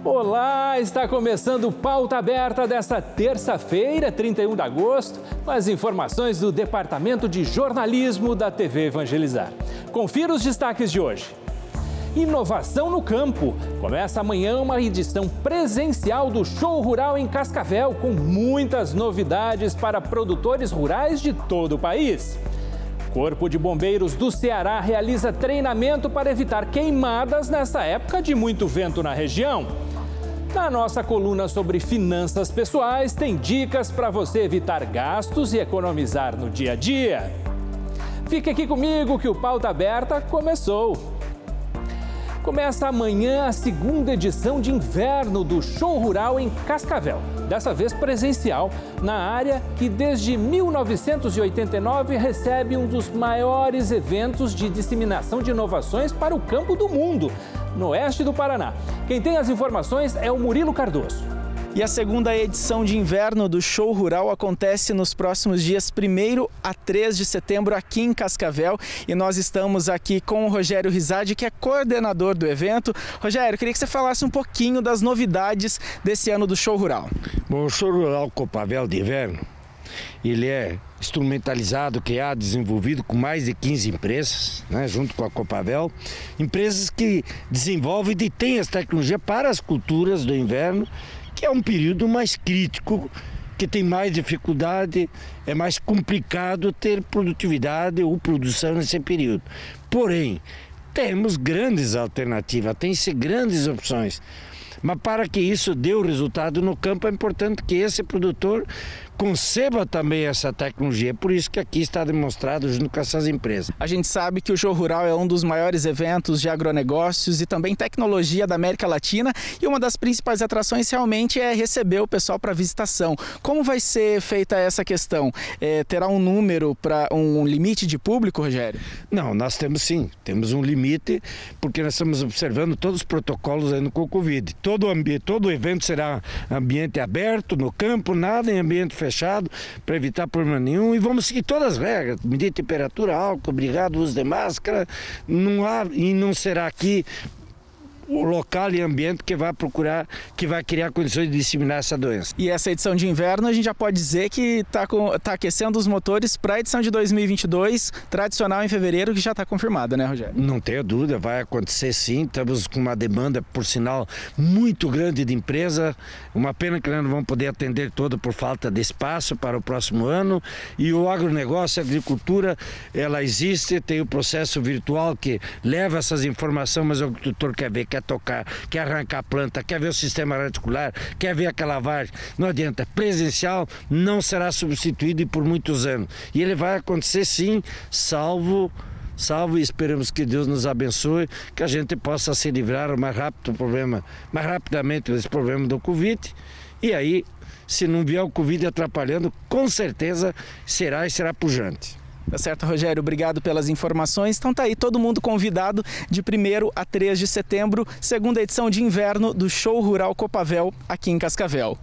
Olá, está começando o Pauta Aberta desta terça-feira, 31 de agosto, com as informações do Departamento de Jornalismo da TV Evangelizar. Confira os destaques de hoje. Inovação no campo. Começa amanhã uma edição presencial do Show Rural em Cascavel, com muitas novidades para produtores rurais de todo o país. Corpo de Bombeiros do Ceará realiza treinamento para evitar queimadas nessa época de muito vento na região. Na nossa coluna sobre finanças pessoais, tem dicas para você evitar gastos e economizar no dia a dia. Fique aqui comigo que o Pauta Aberta começou. Começa amanhã a segunda edição de inverno do Show Rural em Cascavel. Dessa vez presencial, na área que desde 1989 recebe um dos maiores eventos de disseminação de inovações para o campo do mundo, no oeste do Paraná. Quem tem as informações é o Murilo Cardoso. E a segunda edição de inverno do Show Rural acontece nos próximos dias 1º a 3 de setembro aqui em Cascavel. E nós estamos aqui com o Rogério Rizadi, que é coordenador do evento. Rogério, queria que você falasse um pouquinho das novidades desse ano do Show Rural. Bom, o Show Rural Copavel de Inverno, ele é instrumentalizado, criado, desenvolvido com mais de 15 empresas, né, junto com a Copavel. Empresas que desenvolvem e têm essa tecnologia para as culturas do inverno, que é um período mais crítico, que tem mais dificuldade, é mais complicado ter produtividade ou produção nesse período. Porém, temos grandes alternativas, tem-se grandes opções. Mas para que isso dê o resultado no campo, é importante que esse produtor conceba também essa tecnologia. Por isso que aqui está demonstrado junto com essas empresas. A gente sabe que o Show Rural é um dos maiores eventos de agronegócios e também tecnologia da América Latina, e uma das principais atrações realmente é receber o pessoal para visitação. Como vai ser feita essa questão? Terá um número para um limite de público, Rogério? Não, nós temos sim, temos um limite, porque nós estamos observando todos os protocolos aí com o Covid. Todo o evento será ambiente aberto, no campo, nada em ambiente fechado, para evitar problema nenhum, e vamos seguir todas as regras, medir temperatura, álcool, obrigado, uso de máscara, não será aqui o local e ambiente que vai criar condições de disseminar essa doença. E essa edição de inverno, a gente já pode dizer que está aquecendo os motores para a edição de 2022, tradicional em fevereiro, que já está confirmada, né, Rogério? Não tenho dúvida, vai acontecer sim. Estamos com uma demanda, por sinal, muito grande de empresa. Uma pena que nós não vamos poder atender todo por falta de espaço para o próximo ano. E o agronegócio, a agricultura, ela existe, tem o processo virtual que leva essas informações, mas o agricultor quer ver, quer tocar, quer arrancar a planta, quer ver o sistema radicular, quer ver aquela lavagem. Não adianta, presencial não será substituído por muitos anos. E ele vai acontecer sim, salvo e esperamos que Deus nos abençoe, que a gente possa se livrar mais rapidamente desse problema do Covid. E aí, se não vier o Covid atrapalhando, com certeza será pujante. Tá certo, Rogério, obrigado pelas informações. Então tá aí, todo mundo convidado de 1º a 3 de setembro, segunda edição de inverno do Show Rural Copavel, aqui em Cascavel.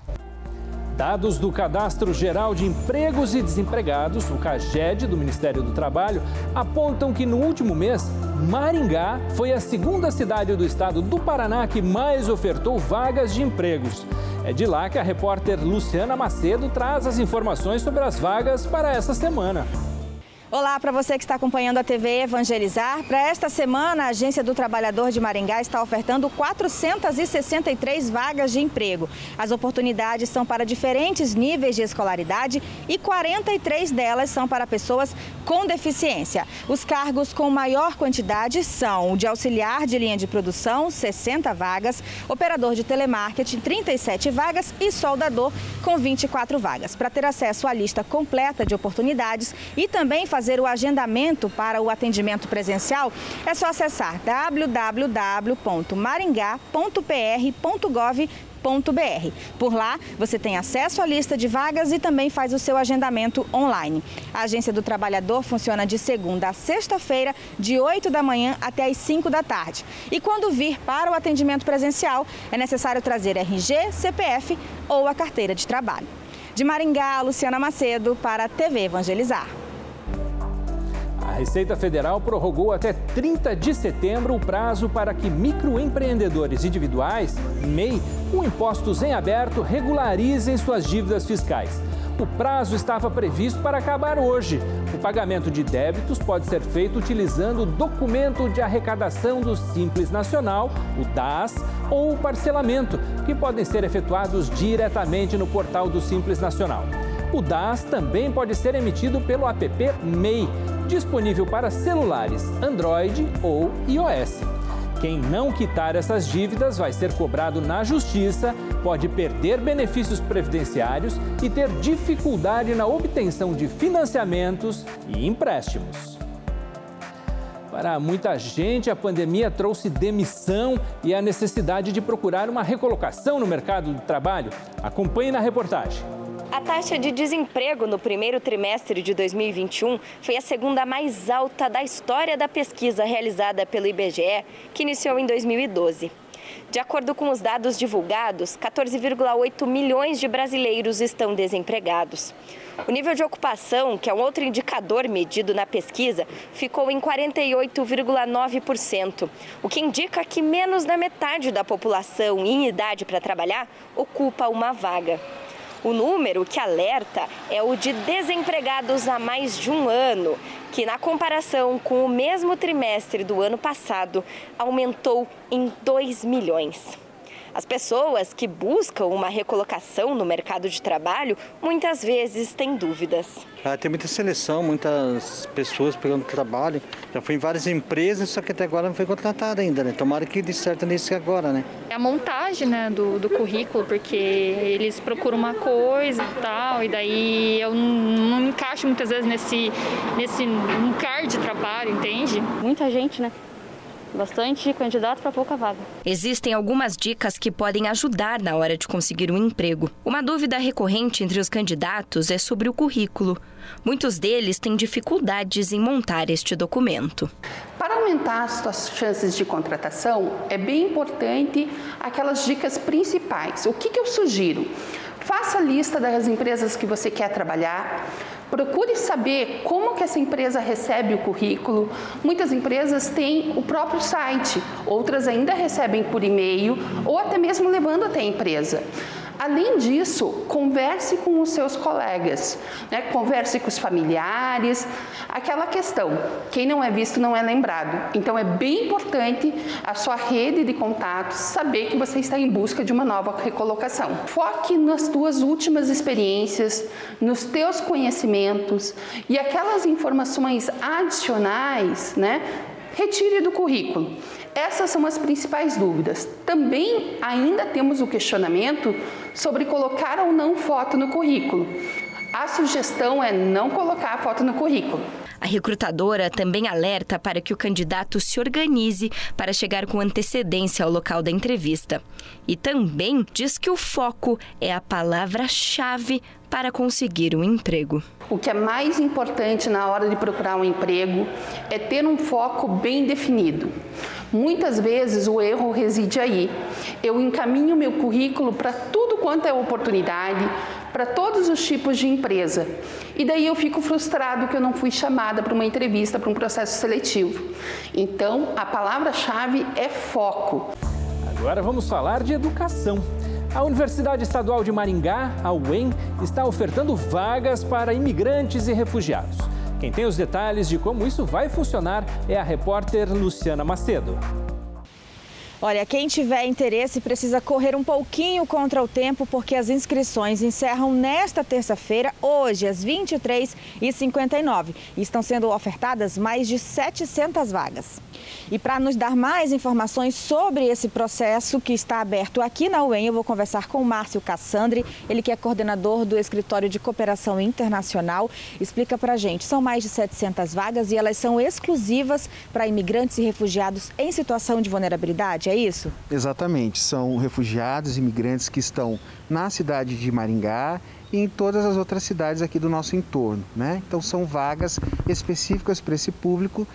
Dados do Cadastro Geral de Empregos e Desempregados, o CAGED, do Ministério do Trabalho, apontam que no último mês, Maringá foi a segunda cidade do estado do Paraná que mais ofertou vagas de empregos. É de lá que a repórter Luciana Macedo traz as informações sobre as vagas para essa semana. Olá para você que está acompanhando a TV Evangelizar. Para esta semana, a Agência do Trabalhador de Maringá está ofertando 463 vagas de emprego. As oportunidades são para diferentes níveis de escolaridade e 43 delas são para pessoas com deficiência. Os cargos com maior quantidade são o de auxiliar de linha de produção, 60 vagas, operador de telemarketing, 37 vagas e soldador, com 24 vagas. Para ter acesso à lista completa de oportunidades e também fazer o agendamento para o atendimento presencial, é só acessar www.maringá.pr.gov.br. Por lá, você tem acesso à lista de vagas e também faz o seu agendamento online. A Agência do Trabalhador funciona de segunda a sexta-feira, de 8 da manhã até as 5 da tarde. E quando vir para o atendimento presencial, é necessário trazer RG, CPF ou a carteira de trabalho. De Maringá, Luciana Macedo, para a TV Evangelizar. A Receita Federal prorrogou até 30 de setembro o prazo para que microempreendedores individuais, MEI, com impostos em aberto, regularizem suas dívidas fiscais. O prazo estava previsto para acabar hoje. O pagamento de débitos pode ser feito utilizando o documento de arrecadação do Simples Nacional, o DAS, ou o parcelamento, que podem ser efetuados diretamente no portal do Simples Nacional. O DAS também pode ser emitido pelo app MEI, disponível para celulares Android ou iOS. Quem não quitar essas dívidas vai ser cobrado na Justiça, pode perder benefícios previdenciários e ter dificuldade na obtenção de financiamentos e empréstimos. Para muita gente, a pandemia trouxe demissão e a necessidade de procurar uma recolocação no mercado de trabalho. Acompanhe na reportagem. A taxa de desemprego no primeiro trimestre de 2021 foi a segunda mais alta da história da pesquisa realizada pelo IBGE, que iniciou em 2012. De acordo com os dados divulgados, 14,8 milhões de brasileiros estão desempregados. O nível de ocupação, que é um outro indicador medido na pesquisa, ficou em 48,9%, o que indica que menos da metade da população em idade para trabalhar ocupa uma vaga. O número que alerta é o de desempregados há mais de um ano, que na comparação com o mesmo trimestre do ano passado, aumentou em 2 milhões. As pessoas que buscam uma recolocação no mercado de trabalho muitas vezes têm dúvidas. Tem muita seleção, muitas pessoas pegando trabalho. Já foi em várias empresas, só que até agora não foi contratada ainda, né? Tomara que dê certo nisso agora, né? É a montagem, né, do currículo, porque eles procuram uma coisa e tal, e daí eu não me encaixo muitas vezes nesse lugar de trabalho, entende? Muita gente, né? Bastante candidato para pouca vaga. Existem algumas dicas que podem ajudar na hora de conseguir um emprego. Uma dúvida recorrente entre os candidatos é sobre o currículo. Muitos deles têm dificuldades em montar este documento. Para aumentar as suas chances de contratação, é bem importante aquelas dicas principais. O que eu sugiro? Faça a lista das empresas que você quer trabalhar. Procure saber como que essa empresa recebe o currículo. Muitas empresas têm o próprio site, outras ainda recebem por e-mail ou até mesmo levando até a empresa. Além disso, converse com os seus colegas, né? Converse com os familiares, aquela questão, quem não é visto não é lembrado. Então é bem importante a sua rede de contatos saber que você está em busca de uma nova recolocação. Foque nas tuas últimas experiências, nos teus conhecimentos e aquelas informações adicionais, né? Retire do currículo. Essas são as principais dúvidas. Também ainda temos o questionamento sobre colocar ou não foto no currículo. A sugestão é não colocar a foto no currículo. A recrutadora também alerta para que o candidato se organize para chegar com antecedência ao local da entrevista. E também diz que o foco é a palavra-chave para conseguir um emprego. O que é mais importante na hora de procurar um emprego é ter um foco bem definido. Muitas vezes o erro reside aí. Eu encaminho meu currículo para tudo quanto é oportunidade, para todos os tipos de empresa. E daí eu fico frustrado que eu não fui chamada para uma entrevista, para um processo seletivo. Então, a palavra-chave é foco. Agora vamos falar de educação. A Universidade Estadual de Maringá, a UEM, está ofertando vagas para imigrantes e refugiados. Quem tem os detalhes de como isso vai funcionar é a repórter Luciana Macedo. Olha, quem tiver interesse precisa correr um pouquinho contra o tempo, porque as inscrições encerram nesta terça-feira, hoje, às 23h59. E estão sendo ofertadas mais de 700 vagas. E para nos dar mais informações sobre esse processo que está aberto aqui na UEM, eu vou conversar com o Márcio Cassandri, ele que é coordenador do Escritório de Cooperação Internacional. Explica para a gente, são mais de 700 vagas e elas são exclusivas para imigrantes e refugiados em situação de vulnerabilidade, é isso? Exatamente, são refugiados e imigrantes que estão na cidade de Maringá e em todas as outras cidades aqui do nosso entorno, né? Então são vagas específicas para esse público,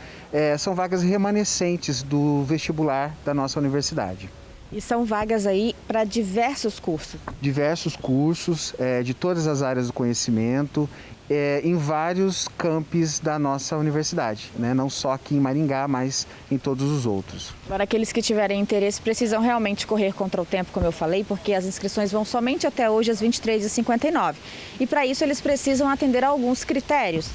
são vagas remanescentes do vestibular da nossa universidade. E são vagas aí para diversos cursos? Diversos cursos, de todas as áreas do conhecimento em vários campos da nossa universidade, né? Não só aqui em Maringá, mas em todos os outros. Agora, aqueles que tiverem interesse precisam realmente correr contra o tempo, como eu falei, porque as inscrições vão somente até hoje às 23h59. E para isso eles precisam atender a alguns critérios.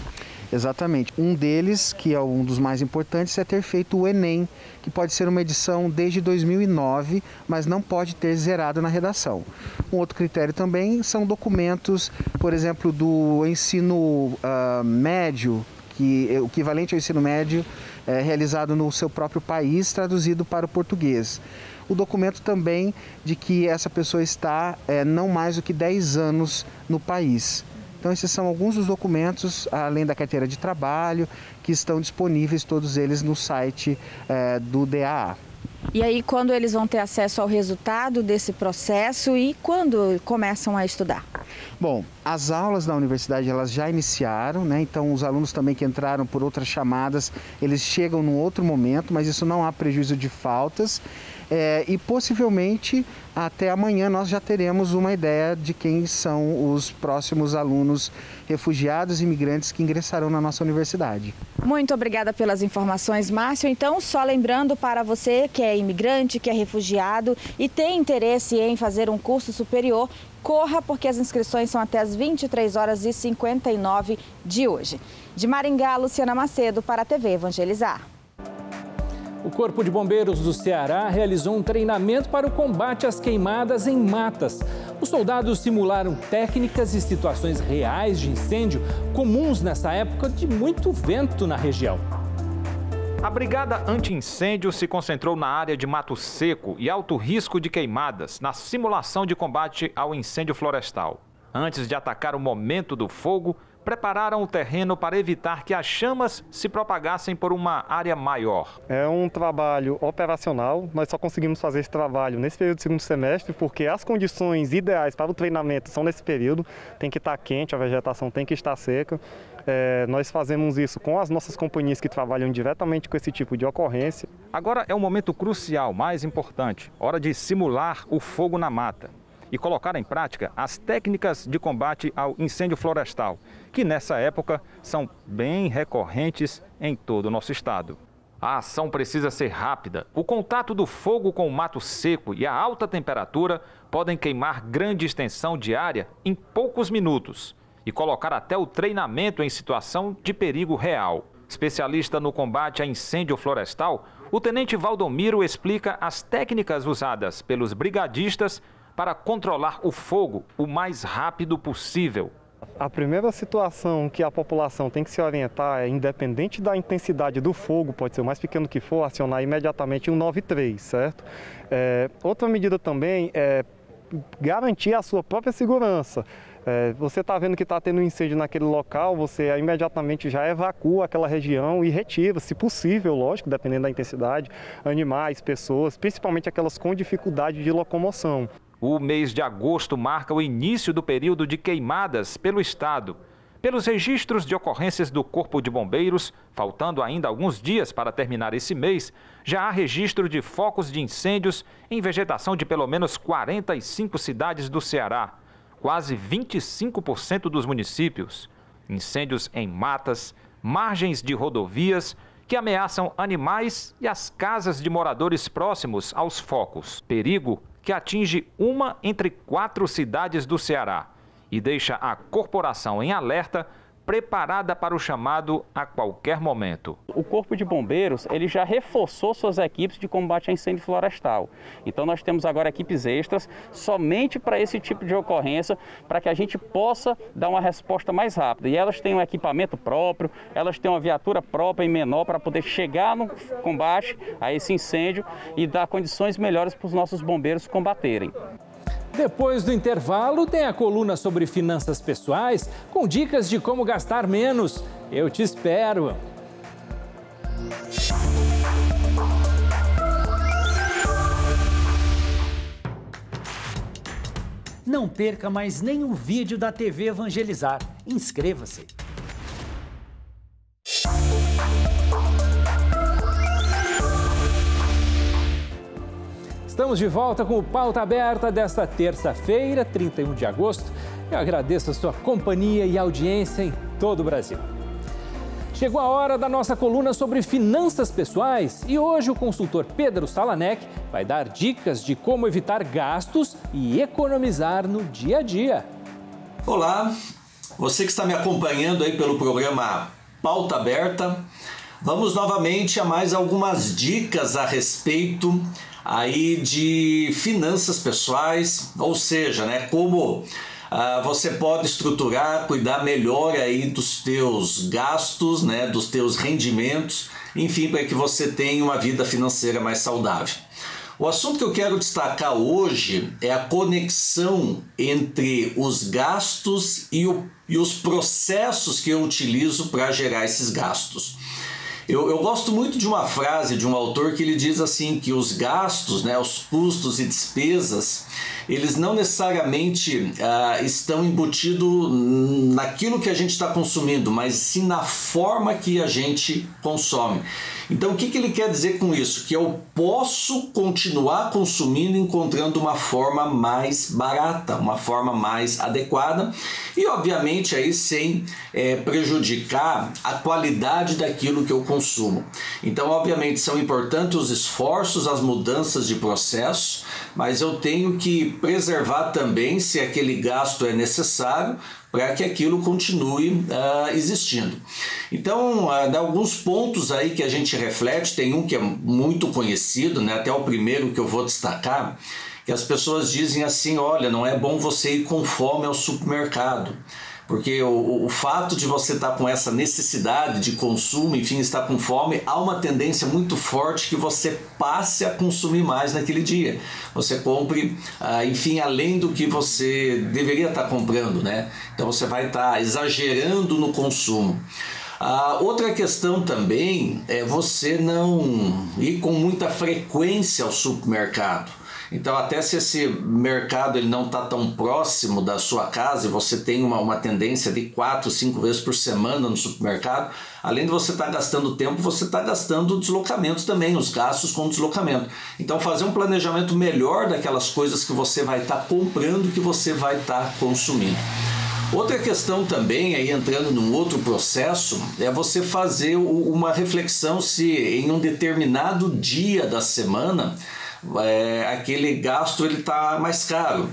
Exatamente. Um deles, que é um dos mais importantes, é ter feito o Enem, que pode ser uma edição desde 2009, mas não pode ter zerado na redação. Um outro critério também são documentos, por exemplo, do ensino médio, que é o equivalente ao ensino médio realizado no seu próprio país, traduzido para o português. O documento também de que essa pessoa está não mais do que 10 anos no país. Então, esses são alguns dos documentos, além da carteira de trabalho, que estão disponíveis, todos eles, no site do DAA. E aí, quando eles vão ter acesso ao resultado desse processo e quando começam a estudar? Bom, as aulas na universidade elas já iniciaram, né? Então os alunos também que entraram por outras chamadas, eles chegam num outro momento, mas isso não há prejuízo de faltas. E possivelmente até amanhã nós já teremos uma ideia de quem são os próximos alunos refugiados e imigrantes que ingressarão na nossa universidade. Muito obrigada pelas informações, Márcio. Então, só lembrando para você que é imigrante, que é refugiado e tem interesse em fazer um curso superior, corra, porque as inscrições são até as 23h59 de hoje. De Maringá, Luciana Macedo para a TV Evangelizar. O Corpo de Bombeiros do Ceará realizou um treinamento para o combate às queimadas em matas. Os soldados simularam técnicas e situações reais de incêndio comuns nessa época de muito vento na região. A Brigada Anti-Incêndio se concentrou na área de mato seco e alto risco de queimadas na simulação de combate ao incêndio florestal. Antes de atacar o momento do fogo, prepararam o terreno para evitar que as chamas se propagassem por uma área maior. É um trabalho operacional, nós só conseguimos fazer esse trabalho nesse período do segundo semestre porque as condições ideais para o treinamento são nesse período, tem que estar quente, a vegetação tem que estar seca. Nós fazemos isso com as nossas companhias que trabalham diretamente com esse tipo de ocorrência. Agora é o momento crucial, mais importante, hora de simular o fogo na mata e colocar em prática as técnicas de combate ao incêndio florestal, que nessa época são bem recorrentes em todo o nosso estado. A ação precisa ser rápida. O contato do fogo com o mato seco e a alta temperatura podem queimar grande extensão de área em poucos minutos e colocar até o treinamento em situação de perigo real. Especialista no combate a incêndio florestal, o tenente Valdomiro explica as técnicas usadas pelos brigadistas para controlar o fogo o mais rápido possível. A primeira situação que a população tem que se orientar é, independente da intensidade do fogo, pode ser o mais pequeno que for, acionar imediatamente o 193, certo? Outra medida também é garantir a sua própria segurança. Você está vendo que está tendo um incêndio naquele local, você imediatamente já evacua aquela região e retira, se possível, lógico, dependendo da intensidade, animais, pessoas, principalmente aquelas com dificuldade de locomoção. O mês de agosto marca o início do período de queimadas pelo estado. Pelos registros de ocorrências do Corpo de Bombeiros, faltando ainda alguns dias para terminar esse mês, já há registro de focos de incêndios em vegetação de pelo menos 45 cidades do Ceará, quase 25% dos municípios. Incêndios em matas, margens de rodovias, que ameaçam animais e as casas de moradores próximos aos focos. Perigo que atinge 1 entre 4 cidades do Ceará e deixa a corporação em alerta, preparada para o chamado a qualquer momento. O Corpo de Bombeiros ele já reforçou suas equipes de combate a incêndio florestal. Então nós temos agora equipes extras somente para esse tipo de ocorrência, para que a gente possa dar uma resposta mais rápida. E elas têm um equipamento próprio, elas têm uma viatura própria e menor para poder chegar no combate a esse incêndio e dar condições melhores para os nossos bombeiros combaterem. Depois do intervalo, tem a coluna sobre finanças pessoais, com dicas de como gastar menos. Eu te espero! Não perca mais nenhum vídeo da TV Evangelizar. Inscreva-se! Estamos de volta com o Pauta Aberta desta terça-feira, 31 de agosto. Eu agradeço a sua companhia e audiência em todo o Brasil. Chegou a hora da nossa coluna sobre finanças pessoais e hoje o consultor Pedro Salanek vai dar dicas de como evitar gastos e economizar no dia a dia. Olá, você que está me acompanhando aí pelo programa Pauta Aberta, vamos novamente a mais algumas dicas a respeito aí de finanças pessoais, ou seja, como você pode estruturar, cuidar melhor aí dos teus gastos, dos teus rendimentos, enfim, para que você tenha uma vida financeira mais saudável. O assunto que eu quero destacar hoje é a conexão entre os gastos e os processos que eu utilizo para gerar esses gastos. Eu gosto muito de uma frase de um autor que ele diz assim, que os gastos, os custos e despesas, eles não necessariamente estão embutidos naquilo que a gente está consumindo, mas sim na forma que a gente consome. Então, o que ele quer dizer com isso? Que eu posso continuar consumindo encontrando uma forma mais barata, uma forma mais adequada e, obviamente, aí sem prejudicar a qualidade daquilo que eu consumo. Então, obviamente, são importantes os esforços, as mudanças de processo, mas eu tenho que preservar também se aquele gasto é necessário para que aquilo continue existindo. Então, alguns pontos aí que a gente reflete, tem um que é muito conhecido, até o primeiro que eu vou destacar, que as pessoas dizem assim, olha, não é bom você ir com fome ao supermercado, porque o fato de você estar com essa necessidade de consumo, enfim, estar com fome, há uma tendência muito forte que você passe a consumir mais naquele dia. Você compre, enfim, além do que você deveria estar comprando, Então você vai estar exagerando no consumo. Outra questão também é você não ir com muita frequência ao supermercado. Então, até se esse mercado ele não está tão próximo da sua casa e você tem uma tendência de 4, 5 vezes por semana no supermercado, além de você estar gastando tempo, você está gastando deslocamento também, os gastos com deslocamento. Então, fazer um planejamento melhor daquelas coisas que você vai estar comprando, que você vai estar consumindo. Outra questão também, aí entrando num outro processo, é você fazer uma reflexão se em um determinado dia da semana aquele gasto ele está mais caro.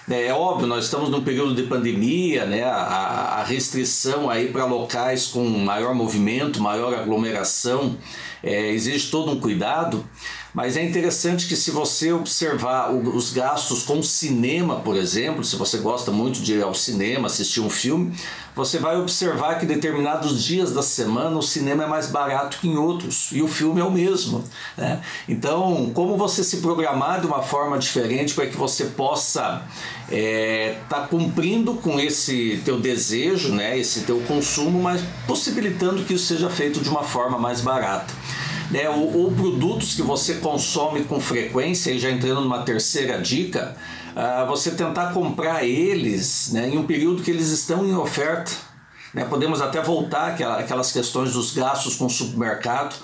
É óbvio, nós estamos num período de pandemia, a restrição aí para locais com maior movimento, maior aglomeração, exige todo um cuidado, mas é interessante que se você observar os gastos com cinema, por exemplo, se você gosta muito de ir ao cinema, assistir um filme, você vai observar que em determinados dias da semana o cinema é mais barato que em outros e o filme é o mesmo. Então, como você se programar de uma forma diferente para que você possa estar cumprindo com esse teu desejo, esse teu consumo, mas possibilitando que isso seja feito de uma forma mais barata. Ou produtos que você consome com frequência, e já entrando numa terceira dica, você tentar comprar eles em um período que eles estão em oferta. Podemos até voltar àquelas questões dos gastos com o supermercado.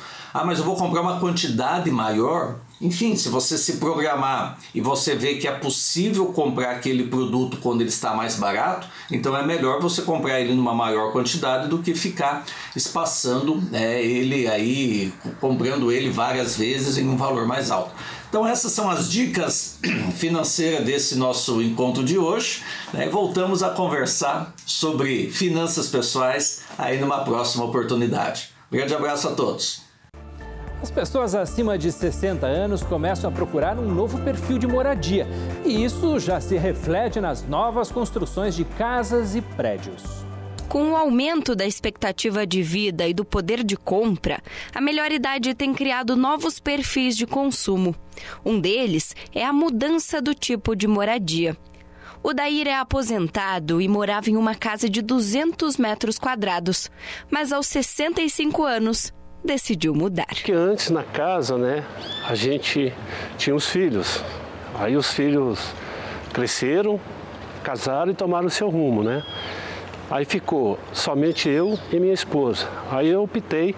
Mas eu vou comprar uma quantidade maior. Enfim, se você se programar e você vê que é possível comprar aquele produto quando ele está mais barato, então é melhor você comprar ele numa maior quantidade do que ficar espaçando ele aí, comprando ele várias vezes em um valor mais alto. Então essas são as dicas financeiras desse nosso encontro de hoje. Voltamos a conversar sobre finanças pessoais aí numa próxima oportunidade. Grande abraço a todos. As pessoas acima de 60 anos começam a procurar um novo perfil de moradia e isso já se reflete nas novas construções de casas e prédios. Com o aumento da expectativa de vida e do poder de compra, a melhor idade tem criado novos perfis de consumo. Um deles é a mudança do tipo de moradia. O Dair é aposentado e morava em uma casa de 200 metros quadrados, mas aos 65 anos decidiu mudar. Porque antes na casa, a gente tinha os filhos. Aí os filhos cresceram, casaram e tomaram o seu rumo, Aí ficou somente eu e minha esposa. Aí eu optei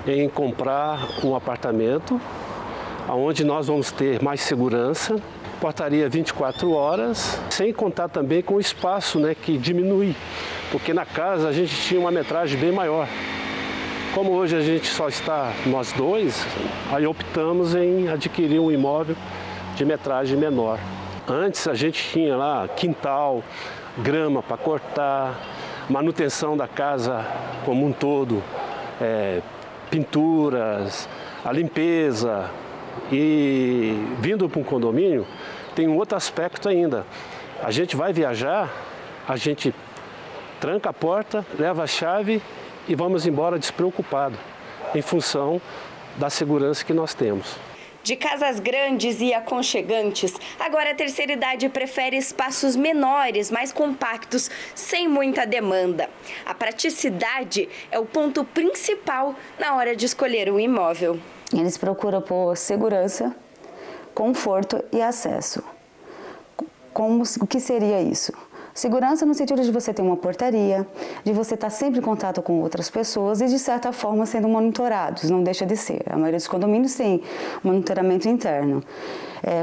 em comprar um apartamento onde nós vamos ter mais segurança, portaria 24 horas, sem contar também com o espaço, né, que diminui, porque na casa a gente tinha uma metragem bem maior. Como hoje a gente só está nós dois, aí optamos em adquirir um imóvel de metragem menor. Antes a gente tinha lá quintal, grama para cortar, manutenção da casa como um todo, pinturas, a limpeza. E vindo para um condomínio, tem um outro aspecto ainda. A gente vai viajar, a gente tranca a porta, leva a chave e vamos embora despreocupado, em função da segurança que nós temos. De casas grandes e aconchegantes, agora a terceira idade prefere espaços menores, mais compactos, sem muita demanda. A praticidade é o ponto principal na hora de escolher um imóvel. Eles procuram por segurança, conforto e acesso. O que seria isso? Segurança no sentido de você ter uma portaria, de você estar sempre em contato com outras pessoas e, de certa forma, sendo monitorados, não deixa de ser. A maioria dos condomínios tem monitoramento interno.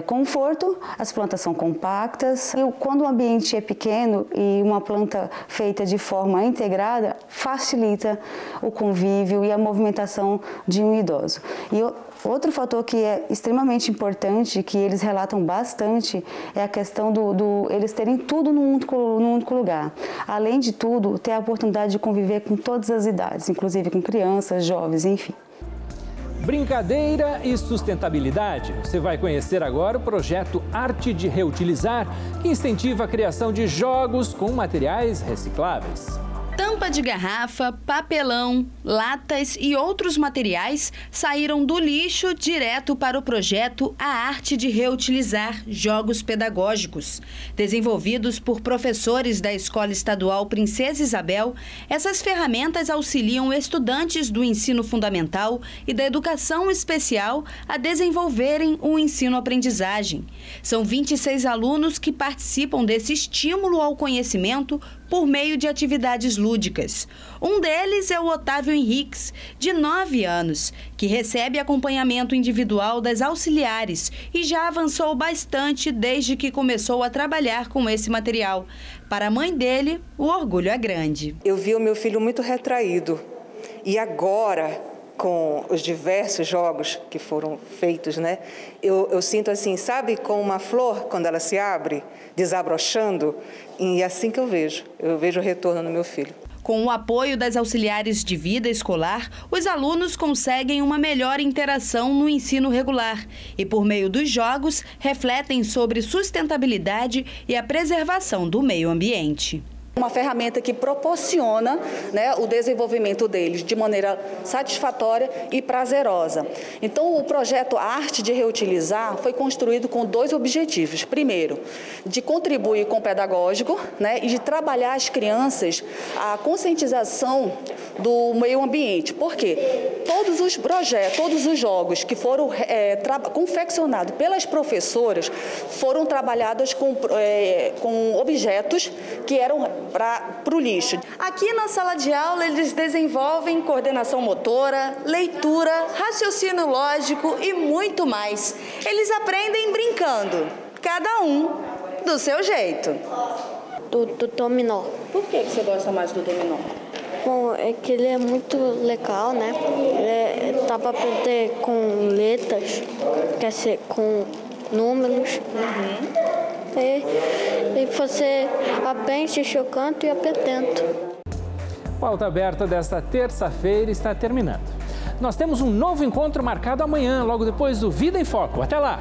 Conforto, as plantas são compactas. E quando o ambiente é pequeno e uma planta feita de forma integrada, facilita o convívio e a movimentação de um idoso. E outro fator que é extremamente importante, que eles relatam bastante, é a questão eles terem tudo num único lugar. Além de tudo, ter a oportunidade de conviver com todas as idades, inclusive com crianças, jovens, enfim. Brincadeira e sustentabilidade. Você vai conhecer agora o projeto Arte de Reutilizar, que incentiva a criação de jogos com materiais recicláveis. Tampa de garrafa, papelão, latas e outros materiais saíram do lixo direto para o projeto A Arte de Reutilizar Jogos Pedagógicos. Desenvolvidos por professores da Escola Estadual Princesa Isabel, essas ferramentas auxiliam estudantes do ensino fundamental e da educação especial a desenvolverem o ensino-aprendizagem. São 26 alunos que participam desse estímulo ao conhecimento por meio de atividades lúdicas. Um deles é o Otávio Henriques, de 9 anos, que recebe acompanhamento individual das auxiliares e já avançou bastante desde que começou a trabalhar com esse material. Para a mãe dele, o orgulho é grande. Eu vi o meu filho muito retraído e agora, com os diversos jogos que foram feitos, né? Eu sinto assim, sabe, como uma flor quando ela se abre, desabrochando, e é assim que eu vejo o retorno no meu filho. Com o apoio das auxiliares de vida escolar, os alunos conseguem uma melhor interação no ensino regular e, por meio dos jogos, refletem sobre sustentabilidade e a preservação do meio ambiente. Uma ferramenta que proporciona, né, o desenvolvimento deles de maneira satisfatória e prazerosa. Então, o projeto Arte de Reutilizar foi construído com 2 objetivos. Primeiro, de contribuir com o pedagógico, né, e de trabalhar as crianças a conscientização do meio ambiente. Por quê? Todos os projetos, todos os jogos que foram confeccionados pelas professoras foram trabalhados com objetos que eram para o lixo. Aqui na sala de aula eles desenvolvem coordenação motora, leitura, raciocínio lógico e muito mais. Eles aprendem brincando, cada um do seu jeito. Do dominó. Por que você gosta mais do dominó? Bom, é que ele é muito legal, né? Dá para aprender com letras, quer dizer, com números. E você aprende, enche o canto e apetento. Pauta Aberta desta terça-feira está terminando. Nós temos um novo encontro marcado amanhã, logo depois do Vida em Foco. Até lá!